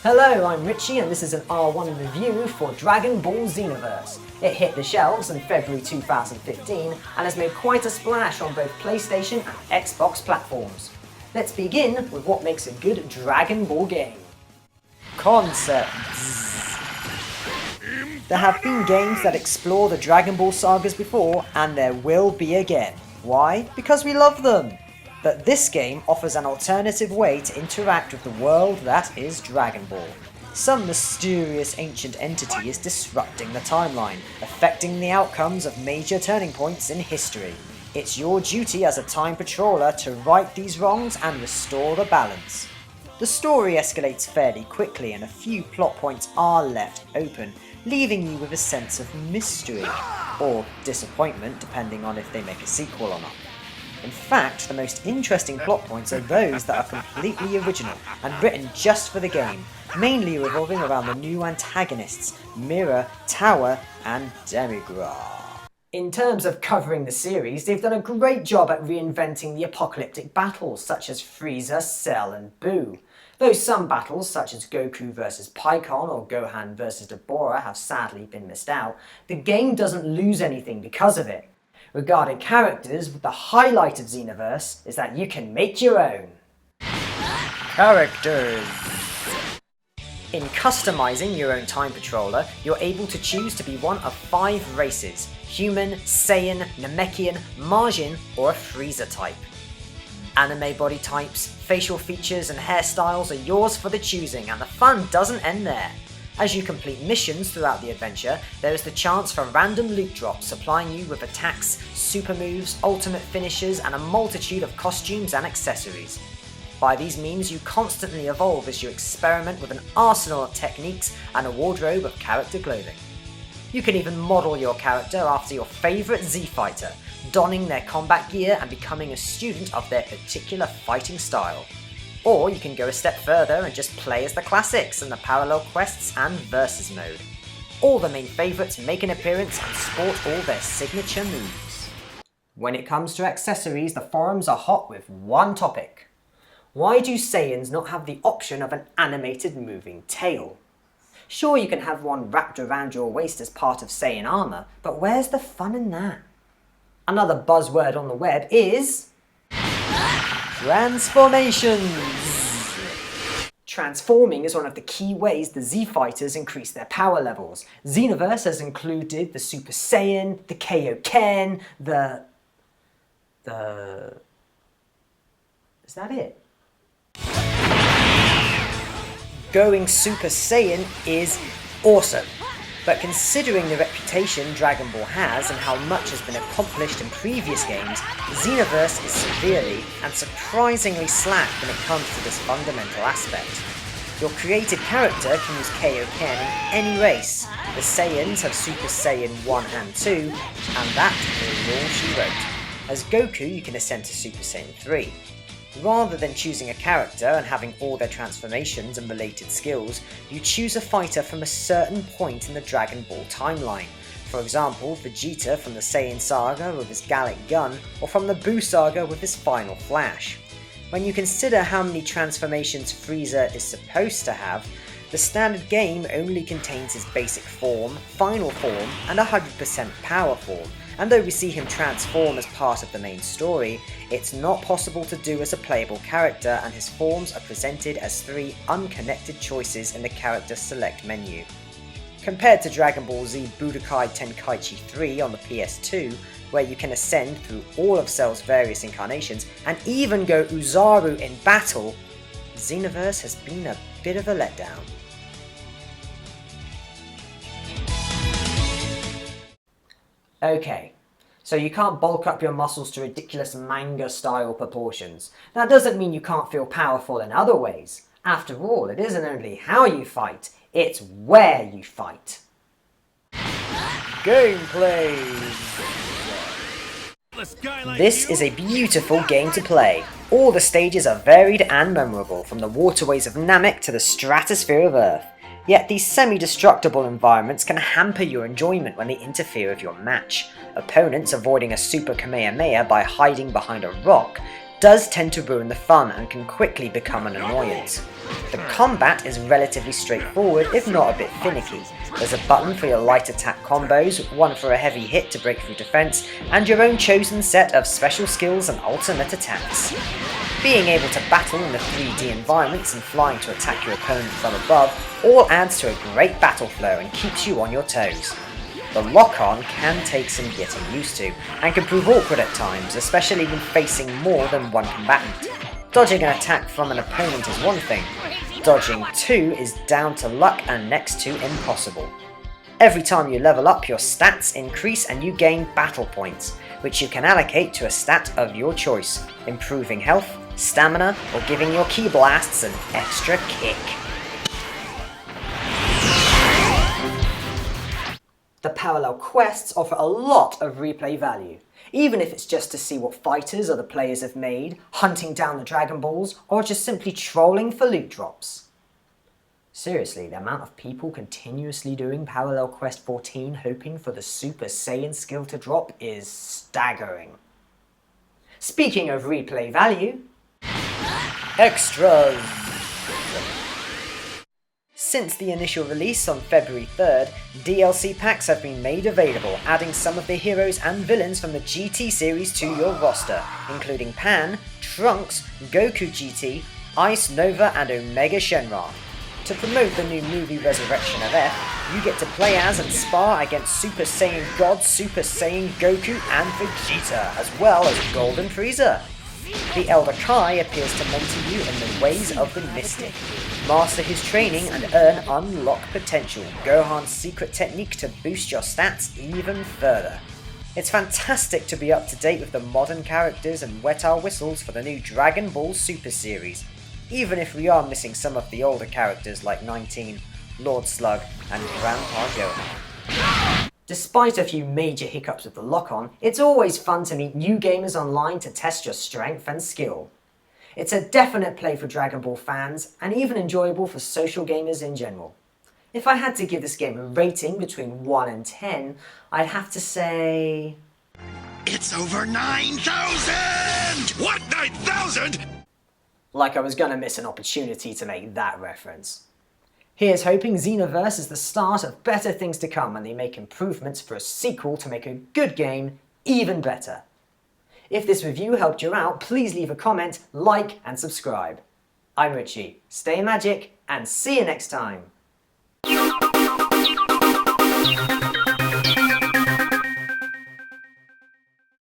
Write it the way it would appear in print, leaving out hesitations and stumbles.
Hello, I'm Richie and this is an R1 review for Dragon Ball XenoVerse. It hit the shelves in February 2015 and has made quite a splash on both PlayStation and Xbox platforms. Let's begin with what makes a good Dragon Ball game. Concepts. There have been games that explore the Dragon Ball sagas before, and there will be again. Why? Because we love them! But this game offers an alternative way to interact with the world that is Dragon Ball. Some mysterious ancient entity is disrupting the timeline, affecting the outcomes of major turning points in history. It's your duty as a time patroller to right these wrongs and restore the balance. The story escalates fairly quickly and a few plot points are left open, leaving you with a sense of mystery, or disappointment depending on if they make a sequel or not. In fact, the most interesting plot points are those that are completely original and written just for the game, mainly revolving around the new antagonists, Mirror, Tower, and Demigra. In terms of covering the series, they've done a great job at reinventing the apocalyptic battles such as Frieza, Cell, and Buu. Though some battles such as Goku vs Pikkon or Gohan vs Dabura have sadly been missed out, the game doesn't lose anything because of it. Regarding characters, the highlight of XenoVerse is that you can make your own. Characters. In customizing your own time patroller, you're able to choose to be one of 5 races: human, Saiyan, Namekian, Majin, or a Frieza type. Anime body types, facial features and hairstyles are yours for the choosing, and the fun doesn't end there. As you complete missions throughout the adventure, there is the chance for random loot drops supplying you with attacks, super moves, ultimate finishes, and a multitude of costumes and accessories. By these means, you constantly evolve as you experiment with an arsenal of techniques and a wardrobe of character clothing. You can even model your character after your favourite Z-Fighter, donning their combat gear and becoming a student of their particular fighting style. Or you can go a step further and just play as the classics in the parallel quests and versus mode. All the main favourites make an appearance and sport all their signature moves. When it comes to accessories, the forums are hot with one topic. Why do Saiyans not have the option of an animated moving tail? Sure, you can have one wrapped around your waist as part of Saiyan armour, but where's the fun in that? Another buzzword on the web is transformations! Transforming is one of the key ways the Z-Fighters increase their power levels. XenoVerse has included the Super Saiyan, the Kaioken, Is that it? Going Super Saiyan is awesome. But considering the reputation Dragon Ball has and how much has been accomplished in previous games, XenoVerse is severely and surprisingly slack when it comes to this fundamental aspect. Your created character can use Kaioken in any race. The Saiyans have Super Saiyan 1 and 2, and that is all she wrote. As Goku, you can ascend to Super Saiyan 3. Rather than choosing a character and having all their transformations and related skills, you choose a fighter from a certain point in the Dragon Ball timeline. For example, Vegeta from the Saiyan saga with his Gallic Gun, or from the Buu saga with his Final Flash. When you consider how many transformations Frieza is supposed to have, the standard game only contains his basic form, final form, and 100% power form. And though we see him transform as part of the main story, it's not possible to do as a playable character, and his forms are presented as 3 unconnected choices in the character select menu. Compared to Dragon Ball Z Budokai Tenkaichi 3 on the PS2, where you can ascend through all of Cell's various incarnations and even go Uzaru in battle, XenoVerse has been a bit of a letdown. Okay, so you can't bulk up your muscles to ridiculous manga-style proportions. That doesn't mean you can't feel powerful in other ways. After all, it isn't only how you fight, it's where you fight. Gameplay! This is a beautiful game to play. All the stages are varied and memorable, from the waterways of Namek to the stratosphere of Earth. Yet these semi-destructible environments can hamper your enjoyment when they interfere with your match. Opponents avoiding a Super Kamehameha by hiding behind a rock does tend to ruin the fun and can quickly become an annoyance. The combat is relatively straightforward, if not a bit finicky. There's a button for your light attack combos, one for a heavy hit to break through defense, and your own chosen set of special skills and ultimate attacks. Being able to battle in the 3D environments and flying to attack your opponent from above all adds to a great battle flow and keeps you on your toes. The lock-on can take some getting used to, and can prove awkward at times, especially when facing more than one combatant. Dodging an attack from an opponent is one thing, dodging two is down to luck and next to impossible. Every time you level up, your stats increase and you gain battle points, which you can allocate to a stat of your choice, improving health, stamina, or giving your ki blasts an extra kick. The parallel quests offer a lot of replay value, even if it's just to see what fighters other players have made, hunting down the Dragon Balls, or just simply trolling for loot drops. Seriously, the amount of people continuously doing Parallel Quest 14 hoping for the Super Saiyan skill to drop is staggering. Speaking of replay value, extras! Since the initial release on February 3rd, DLC packs have been made available, adding some of the heroes and villains from the GT series to your roster, including Pan, Trunks, Goku GT, Ice Nova and Omega Shenron. To promote the new movie Resurrection of F, you get to play as and spar against Super Saiyan God, Super Saiyan Goku and Vegeta, as well as Golden Frieza. The Elder Kai appears to mentor you in the ways of the Mystic. Master his training and earn Unlock Potential, Gohan's secret technique to boost your stats even further. It's fantastic to be up to date with the modern characters and wet our whistles for the new Dragon Ball Super series, even if we are missing some of the older characters like 19, Lord Slug and Grandpa Gohan. Despite a few major hiccups with the lock-on, it's always fun to meet new gamers online to test your strength and skill. It's a definite play for Dragon Ball fans, and even enjoyable for social gamers in general. If I had to give this game a rating between 1 and 10, I'd have to say... It's over 9,000! What, 9,000?! Like I was gonna miss an opportunity to make that reference. Here's hoping XenoVerse is the start of better things to come when they make improvements for a sequel to make a good game even better. If this review helped you out, please leave a comment, like and subscribe. I'm Richie, stay magic and see you next time!